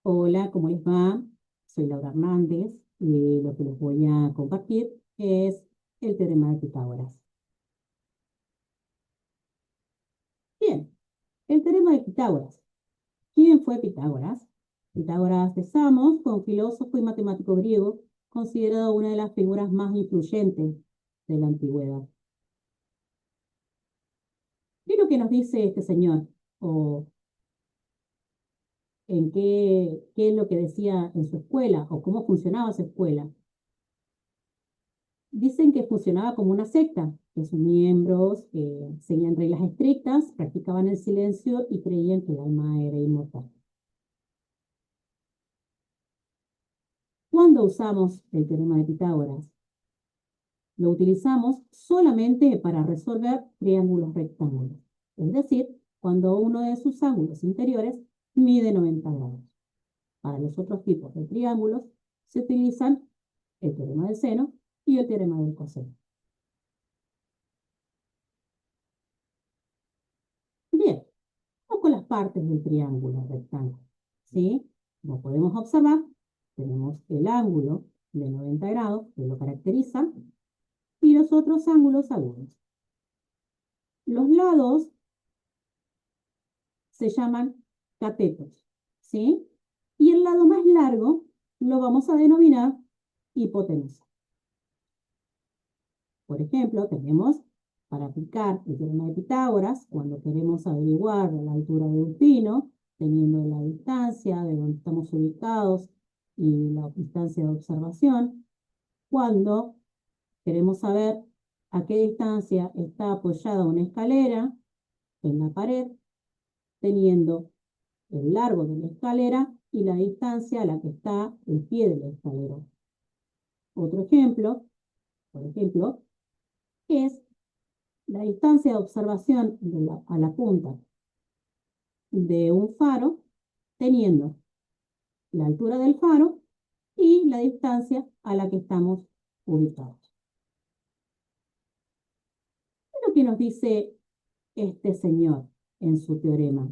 Hola, ¿cómo les va? Soy Laura Hernández y lo que les voy a compartir es el teorema de Pitágoras. Bien, el teorema de Pitágoras. ¿Quién fue Pitágoras? Pitágoras de Samos fue un filósofo y matemático griego considerado una de las figuras más influyentes de la antigüedad. ¿Qué es lo que nos dice este señor? ¿O en qué es lo que decía en su escuela? ¿O cómo funcionaba su escuela? Dicen que funcionaba como una secta, que sus miembros seguían reglas estrictas, practicaban el silencio y creían que el alma era inmortal. ¿Cuándo usamos el teorema de Pitágoras? Lo utilizamos solamente para resolver triángulos rectángulos, es decir, cuando uno de sus ángulos interiores mide 90 grados. Para los otros tipos de triángulos se utilizan el teorema del seno y el teorema del coseno. Bien, vamos con las partes del triángulo rectángulo. ¿Sí? Como podemos observar, tenemos el ángulo de 90 grados, que lo caracteriza, y los otros ángulos agudos. Los lados se llaman catetos, ¿sí? Y el lado más largo lo vamos a denominar hipotenusa. Por ejemplo, tenemos para aplicar el teorema de Pitágoras, cuando queremos averiguar la altura de un pino, teniendo la distancia de donde estamos ubicados y la distancia de observación, cuando queremos saber a qué distancia está apoyada una escalera en la pared, teniendo el largo de la escalera y la distancia a la que está el pie de la escalera. Otro ejemplo, por ejemplo, es la distancia de observación a la punta de un faro, teniendo la altura del faro y la distancia a la que estamos ubicados. ¿Qué es lo que nos dice este señor en su teorema?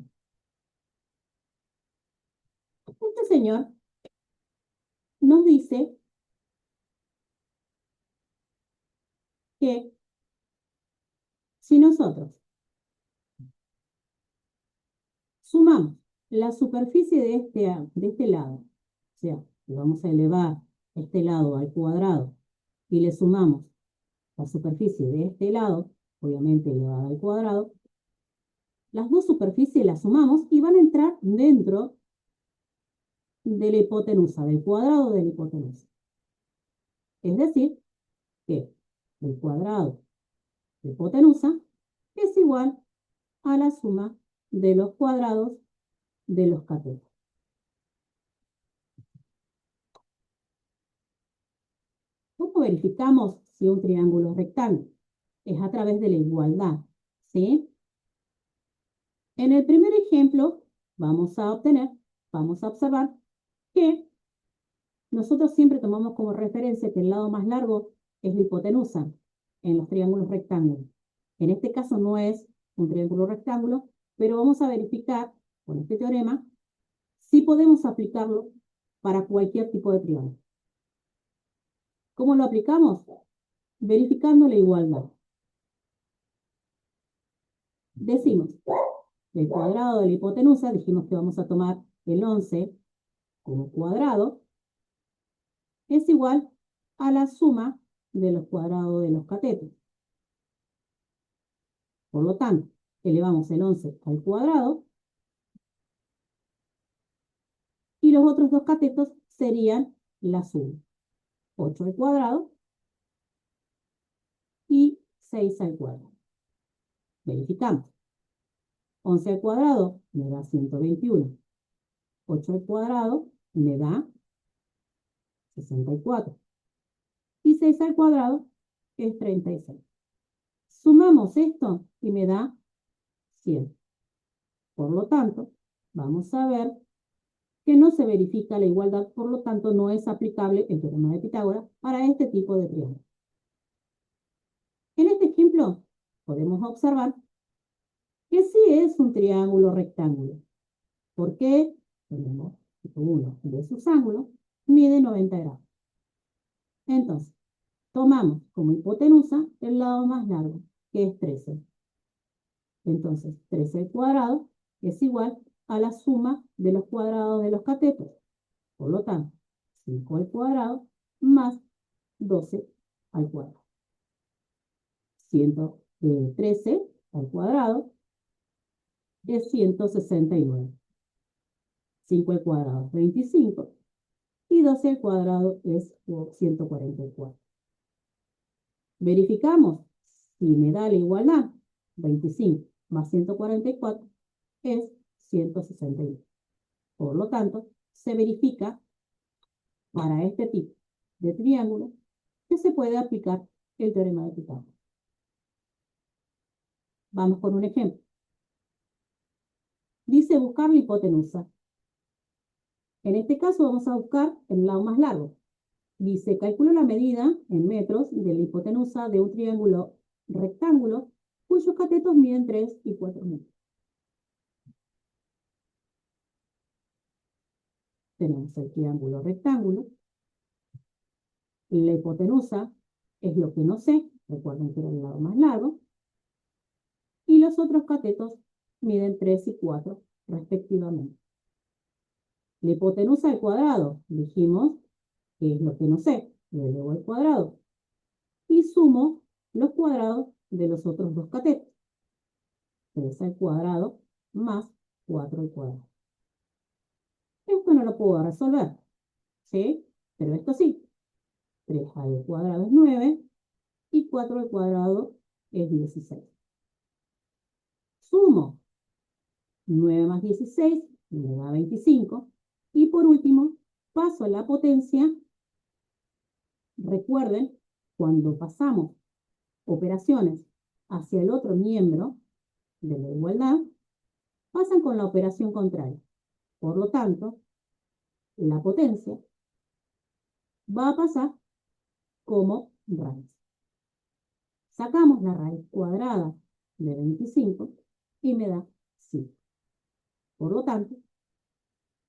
Este señor nos dice que si nosotros sumamos la superficie de este lado, o sea, le vamos a elevar este lado al cuadrado y le sumamos la superficie de este lado, obviamente elevada al cuadrado, las dos superficies las sumamos y van a entrar dentro de la hipotenusa, del cuadrado de la hipotenusa. Es decir, que el cuadrado de hipotenusa es igual a la suma de los cuadrados de los catetos. ¿Cómo verificamos si un triángulo es rectángulo? Es a través de la igualdad, ¿sí? En el primer ejemplo vamos a observar que nosotros siempre tomamos como referencia que el lado más largo es la hipotenusa en los triángulos rectángulos. En este caso no es un triángulo rectángulo, pero vamos a verificar con este teorema si podemos aplicarlo para cualquier tipo de triángulo. ¿Cómo lo aplicamos? Verificando la igualdad. Decimos, el cuadrado de la hipotenusa, dijimos que vamos a tomar el 11 como cuadrado, es igual a la suma de los cuadrados de los catetos. Por lo tanto, elevamos el 11 al cuadrado y los otros dos catetos serían la suma. 8 al cuadrado y 6 al cuadrado. Verificamos. 11 al cuadrado me da 121. 8 al cuadrado me da 64. Y 6 al cuadrado es 36. Sumamos esto y me da 100. Por lo tanto, vamos a ver que no se verifica la igualdad, por lo tanto no es aplicable el teorema de Pitágoras para este tipo de triángulo. En este ejemplo podemos observar que sí es un triángulo rectángulo. ¿Por qué? Tenemos uno de sus ángulos, mide 90 grados. Entonces, tomamos como hipotenusa el lado más largo, que es 13. Entonces, 13 al cuadrado es igual a la suma de los cuadrados de los catetos. Por lo tanto, 5 al cuadrado más 12 al cuadrado. 113 al cuadrado es 169. 5 al cuadrado es 25 y 12 al cuadrado es 144. Verificamos si me da la igualdad. 25 más 144 es 161. Por lo tanto, se verifica para este tipo de triángulo que se puede aplicar el teorema de Pitágoras. Vamos con un ejemplo. Dice buscar la hipotenusa. En este caso vamos a buscar el lado más largo. Dice, calcula la medida en metros de la hipotenusa de un triángulo rectángulo cuyos catetos miden 3 y 4 metros. Tenemos el triángulo rectángulo. La hipotenusa es lo que no sé, recuerden que era el lado más largo. Y los otros catetos miden 3 y 4 respectivamente. La hipotenusa al cuadrado, dijimos que es lo que no sé, lo elevo al cuadrado. Y sumo los cuadrados de los otros dos catetos. 3 al cuadrado más 4 al cuadrado. Esto no lo puedo resolver, ¿sí? Pero esto sí. 3 al cuadrado es 9 y 4 al cuadrado es 16. Sumo 9 más 16 me da 25. Y por último, paso la potencia. Recuerden, cuando pasamos operaciones hacia el otro miembro de la igualdad, pasan con la operación contraria. Por lo tanto, la potencia va a pasar como raíz. Sacamos la raíz cuadrada de 25 y me da 5. Por lo tanto,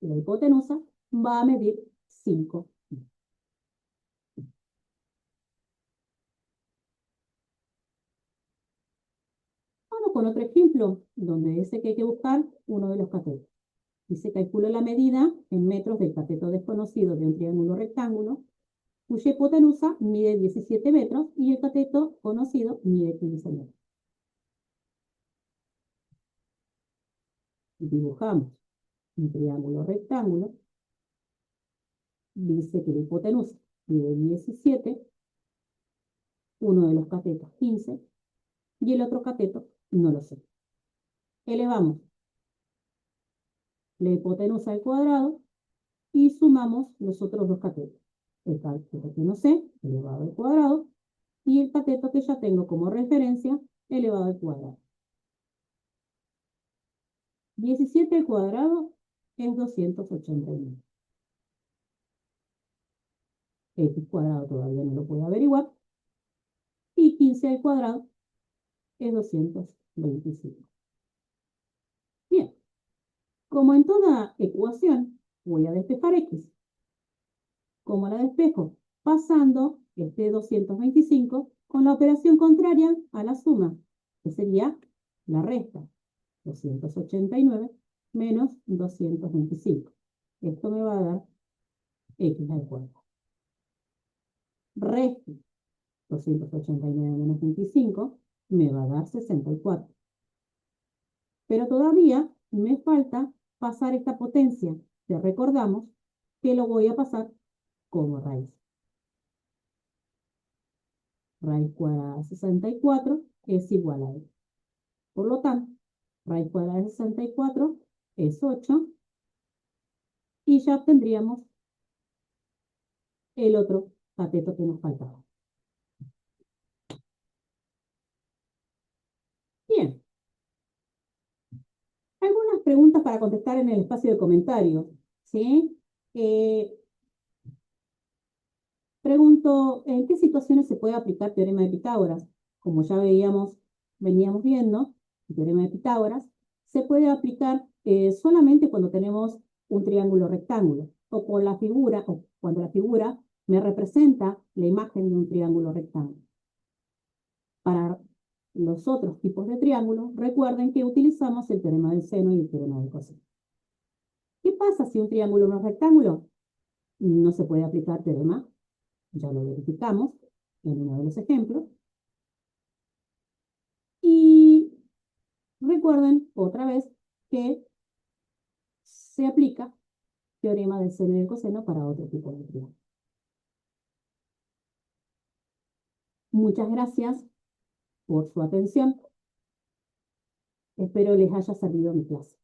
la hipotenusa va a medir 5. Vamos con otro ejemplo, donde dice que hay que buscar uno de los catetos. Dice, calcula la medida en metros del cateto desconocido de un triángulo rectángulo, cuya hipotenusa mide 17 metros y el cateto conocido mide 15 metros. Dibujamos un triángulo rectángulo. Dice que la hipotenusa mide 17, uno de los catetos 15 y el otro cateto no lo sé. Elevamos la hipotenusa al cuadrado y sumamos los otros dos catetos. El cateto que no sé, elevado al cuadrado, y el cateto que ya tengo como referencia, elevado al cuadrado. 17 al cuadrado es 289. X cuadrado todavía no lo puedo averiguar. Y 15 al cuadrado es 225. Bien, como en toda ecuación, voy a despejar X. ¿Cómo la despejo? Pasando este 225 con la operación contraria a la suma, que sería la resta. 289 menos 225. Esto me va a dar X al cuadrado. Resto 289 menos 25 me va a dar 64. Pero todavía me falta pasar esta potencia, que recordamos que lo voy a pasar como raíz. Raíz cuadrada de 64 es igual a E. Por lo tanto, raíz cuadrada de 64 es 8 y ya obtendríamos el otro cateto que nos faltaba. Bien. Algunas preguntas para contestar en el espacio de comentarios, ¿sí? Pregunto, ¿en qué situaciones se puede aplicar teorema de Pitágoras? Como ya veníamos viendo, el teorema de Pitágoras se puede aplicar solamente cuando tenemos un triángulo rectángulo, o con la figura, o cuando la figura me representa la imagen de un triángulo rectángulo. Para los otros tipos de triángulos, recuerden que utilizamos el teorema del seno y el teorema del coseno. ¿Qué pasa si un triángulo no es rectángulo? No se puede aplicar teorema, ya lo verificamos en uno de los ejemplos. Y recuerden otra vez que se aplica teorema del seno y del coseno para otro tipo de triángulo. Muchas gracias por su atención. Espero les haya servido mi clase.